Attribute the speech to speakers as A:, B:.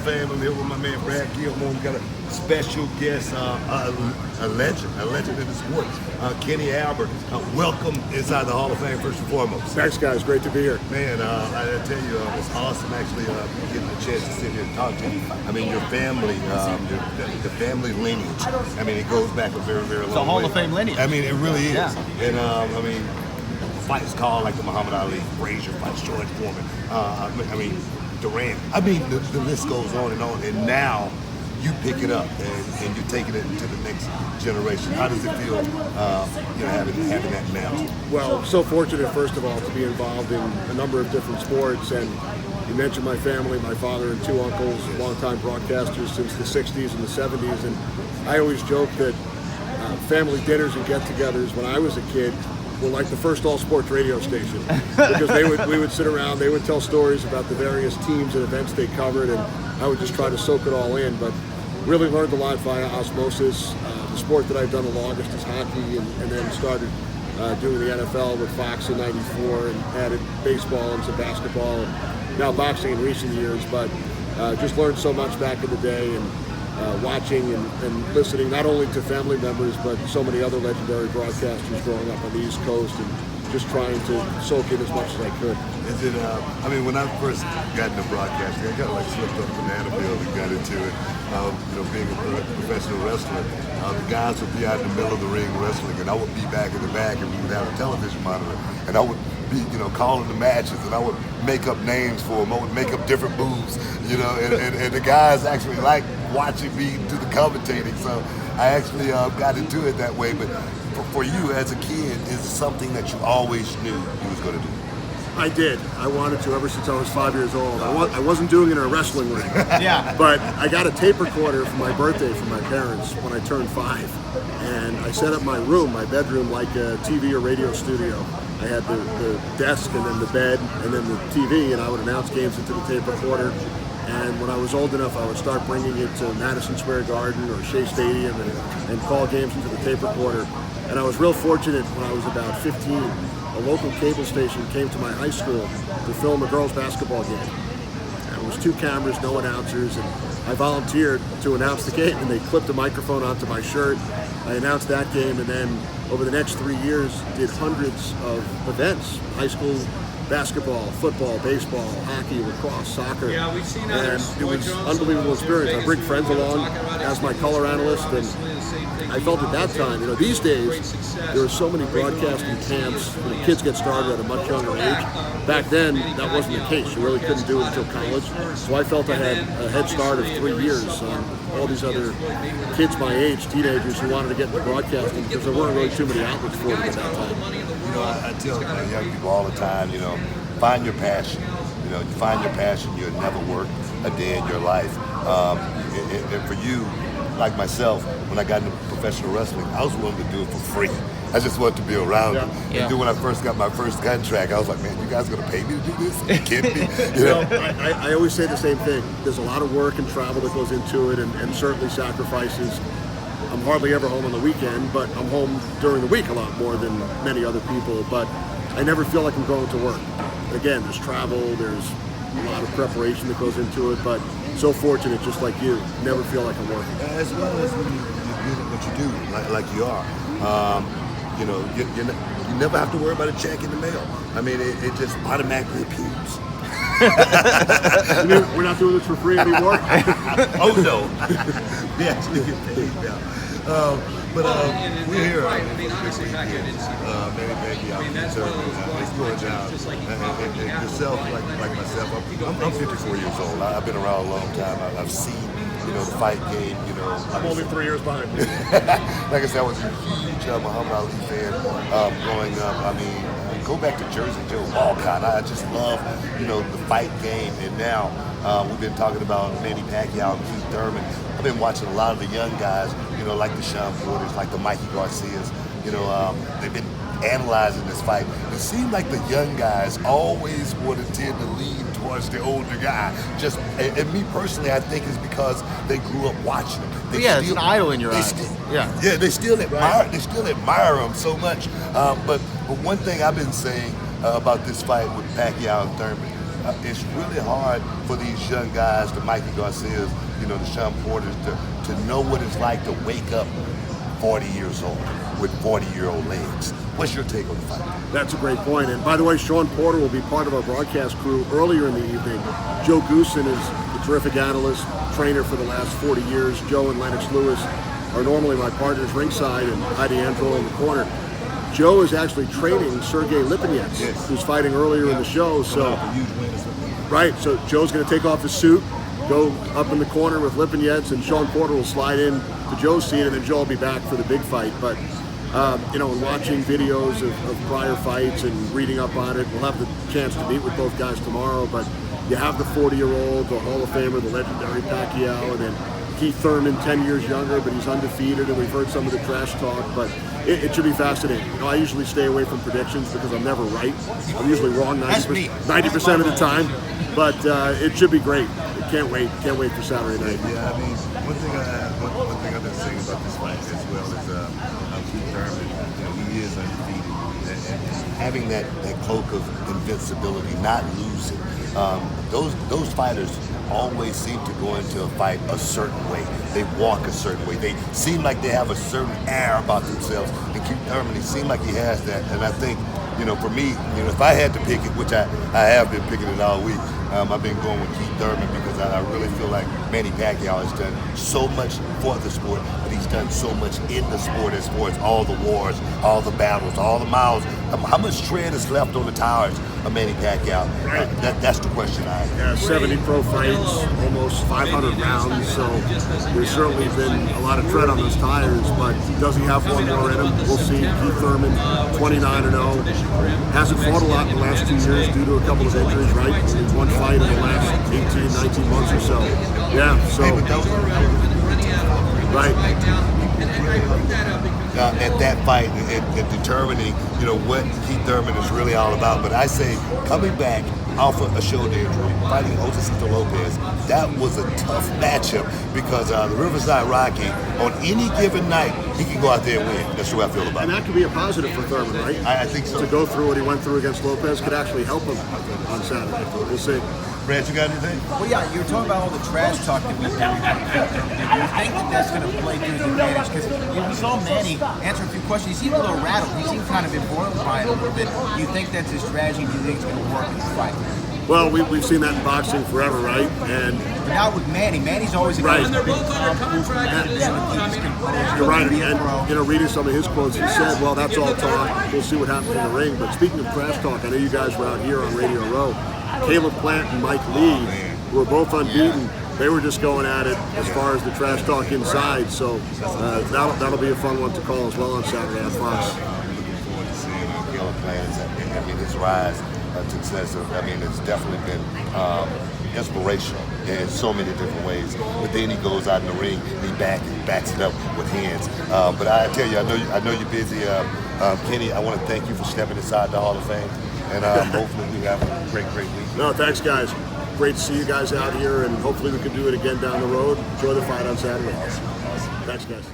A: Fame. I'm here with my man Brad Gilmore. We got a special guest, a legend in the sport, Kenny Albert. Welcome inside the Hall of Fame, first and foremost.
B: Thanks, guys. Great to be here.
A: Man, I tell you, it's awesome actually getting a chance to sit here and talk to you. I mean, your family, the family lineage, I mean, it goes back a very, very long way.
C: It's a Hall of Fame lineage.
A: I mean, it really is.
C: Yeah.
A: And, I mean, fights called like the Muhammad Ali, Frazier fights, George Foreman, I mean, Durant. I mean, the list goes on. And now you pick it up and you're taking it into the next generation. How does it feel, having that now?
B: Well, so fortunate, first of all, to be involved in a number of different sports. And you mentioned my family, my father and two uncles, longtime broadcasters since the 60s and the 70s. And I always joke that family dinners and get-togethers when I was a kid were like the first all-sports radio station, because we would sit around, they would tell stories about the various teams and events they covered, and I would just try to soak it all in. But really learned a lot via osmosis. The sport that I've done the longest is hockey, and then started doing the NFL with Fox in '94, and added baseball and some basketball, and now boxing in recent years. But just learned so much back in the day, and watching and listening not only to family members but so many other legendary broadcasters growing up on the East Coast, and just trying to soak in as much as I could.
A: Is it, I mean, when I first got into broadcasting, I kind of like slipped up the banana peel and got into it. Being a professional wrestler, the guys would be out in the middle of the ring wrestling, and I would be back in the back, and we would have a television monitor, and I would be, calling the matches, and I would make up names for them. I would make up different moves, and the guys actually liked watching me do the commentating. So I actually got into it that way. But for you as a kid, is it something that you always knew you was going to do?
B: I did. I wanted to ever since I was 5 years old. I wasn't doing it in a wrestling ring.
C: Yeah.
B: But I got a tape recorder for my birthday from my parents when I turned 5. And I set up my bedroom, like a TV or radio studio. I had the desk and then the bed and then the TV, and I would announce games into the tape recorder. And when I was old enough, I would start bringing it to Madison Square Garden or Shea Stadium and call games into the tape recorder. And I was real fortunate when I was about 15. A local cable station came to my high school to film a girls' basketball game. And it was 2 cameras, no announcers, and I volunteered to announce the game, and they clipped a microphone onto my shirt. I announced that game, and then over the next 3 years, did hundreds of events: high school basketball, football, baseball, hockey, lacrosse, soccer.
D: Yeah, we've seen
B: and it was an unbelievable experience. I bring friends along as my color analyst, and I felt at that time, these days, there are so many broadcasting camps, kids get started at a much younger age. Back then, that wasn't the case. You really couldn't do it until college. So I felt I had a head start of 3 years on all these other kids my age, teenagers who wanted to get into broadcasting, because there weren't really too many outlets for it at that time.
A: I tell young people all the time, find your passion. You find your passion, you'll never work a day in your life. And for you, like myself, when I got into professional wrestling, I was willing to do it for free. I just wanted to be around it.
C: Yeah.
A: And then when I first got my first contract, I was like, man, you guys gonna pay me to do this? Are you kidding me?
B: I always say the same thing. There's a lot of work and travel that goes into it, and certainly sacrifices. I'm hardly ever home on the weekend, but I'm home during the week a lot more than many other people. But I never feel like I'm going to work. Again, there's travel, there's a lot of preparation that goes into it, but so fortunate, just like you, never feel like I'm working.
A: As well as when you're good at what you do, like you are. You never have to worry about a check in the mail. I mean, it just automatically appears.
B: You mean we're not doing this for free anymore?
A: Oh no, we actually get paid now. But we're here.
D: Honestly, Pacquiao didn't see
A: PacThurman. He's going down. And yourself, like myself, I'm 54 years old. I've been around a long time. I've seen, the fight game.
B: I'm only 3 years behind.
A: Like I said, I was a huge Muhammad Ali fan growing up. I mean, go back to Jersey Joe Walcott. I just love, the fight game. And now we've been talking about Manny Pacquiao and Thurman. I've been watching a lot of the young guys, like the Sean Porters, like the Mikey Garcias. They've been analyzing this fight. It seemed like the young guys always want to tend to lean towards the older guy. And me personally, I think it's because they grew up watching him.
C: It's an idol in your eyes.
A: They still admire him so much. But one thing I've been saying about this fight with Pacquiao and Thurman, it's really hard for these young guys, the Mikey Garcias, the Sean Porters, to know what it's like to wake up 40 years old with 40-year-old legs. What's your take on the fight?
B: That's a great point. And by the way, Sean Porter will be part of our broadcast crew earlier in the evening. Joe Goosen is a terrific analyst, trainer for the last 40 years. Joe and Lennox Lewis are normally my partners ringside, and Heidi Andro in the corner. Joe is actually training Sergey Lipinets, who's fighting earlier in the show. So, right, so Joe's going to take off his suit, go up in the corner with Lipinets, and Sean Porter will slide in to Joe's seat, and then Joe will be back for the big fight. But and watching videos of prior fights and reading up on it, we'll have the chance to meet with both guys tomorrow. But you have the 40-year-old, the Hall of Famer, the legendary Pacquiao, and then Keith Thurman, 10 years younger, but he's undefeated, and we've heard some of the trash talk. But it should be fascinating. I usually stay away from predictions because I'm never right. I'm usually wrong 90% of the time. But it should be great. Can't wait for Saturday night.
A: Yeah, I mean, one thing I've been saying about this fight as well is Keith Thurman, he is undefeated. And having that cloak of invincibility, not losing. Those fighters always seem to go into a fight a certain way. They walk a certain way. They seem like they have a certain air about themselves. And Keith Thurman, he seemed like he has that. And I think, for me, if I had to pick it, which I have been picking it all week, I've been going with Keith Thurman because I really feel like Manny Pacquiao has done so much for the sport, but he's done so much in the sport as far as all the wars, all the battles, all the miles. How much tread is left on the tires of Manny Pacquiao?
B: Right.
A: That's the question I have.
B: Yeah, 70 pro fights, almost 500 rounds, so there's certainly been a lot of tread on those tires, but does he have one more in him? We'll see. Keith Thurman, 29-0. Hasn't fought a lot in the last 2 years due to a couple of injuries, right? Only one fight in the last 18, 19 months or so. Yeah, so. Right.
A: At that fight and determining, what Keith Thurman is really all about. But I say, coming back off of a shoulder injury, fighting Josecito Lopez, that was a tough matchup because the Riverside Rocky, on any given night, he can go out there and win. That's the way I feel about it.
B: And that could be a positive for Thurman, right?
A: I think so.
B: To go through what he went through against Lopez could actually help him on Saturday. We'll see.
A: Brad, you got anything?
C: Well, yeah, you're talking about all the trash talk that we hear. Do you think that that's going to play to his advantage? Because we saw Manny answer a few questions. He seemed a little rattled. He seemed kind of embroiled by it a little bit. Do you think that's his strategy? Do you think it's going to work in the fight?
B: Well, we've seen that in boxing forever, right? And
C: but now with Manny's always a guy who's big
B: you're right. And reading some of his quotes, he said, "Well, that's all talk. We'll see what happens in the ring." But speaking of trash talk, I know you guys were out here on Radio Row. Caleb Plant and Mike Lee, who were both unbeaten, they were just going at it as far as the trash talk inside. So that'll be a fun one to call as well on Saturday on Fox.
A: I'm looking forward to seeing Caleb Plant. His rise to success. It's definitely been inspirational in so many different ways. But then he goes out in the ring, and he backs it up with hands. But I tell you, I know you're busy, Kenny. I want to thank you for stepping inside the Hall of Fame, and hopefully we have a great week.
B: No, thanks, guys. Great to see you guys out here, and hopefully we can do it again down the road. Enjoy the fight on Saturday.
A: Awesome.
B: Thanks, guys.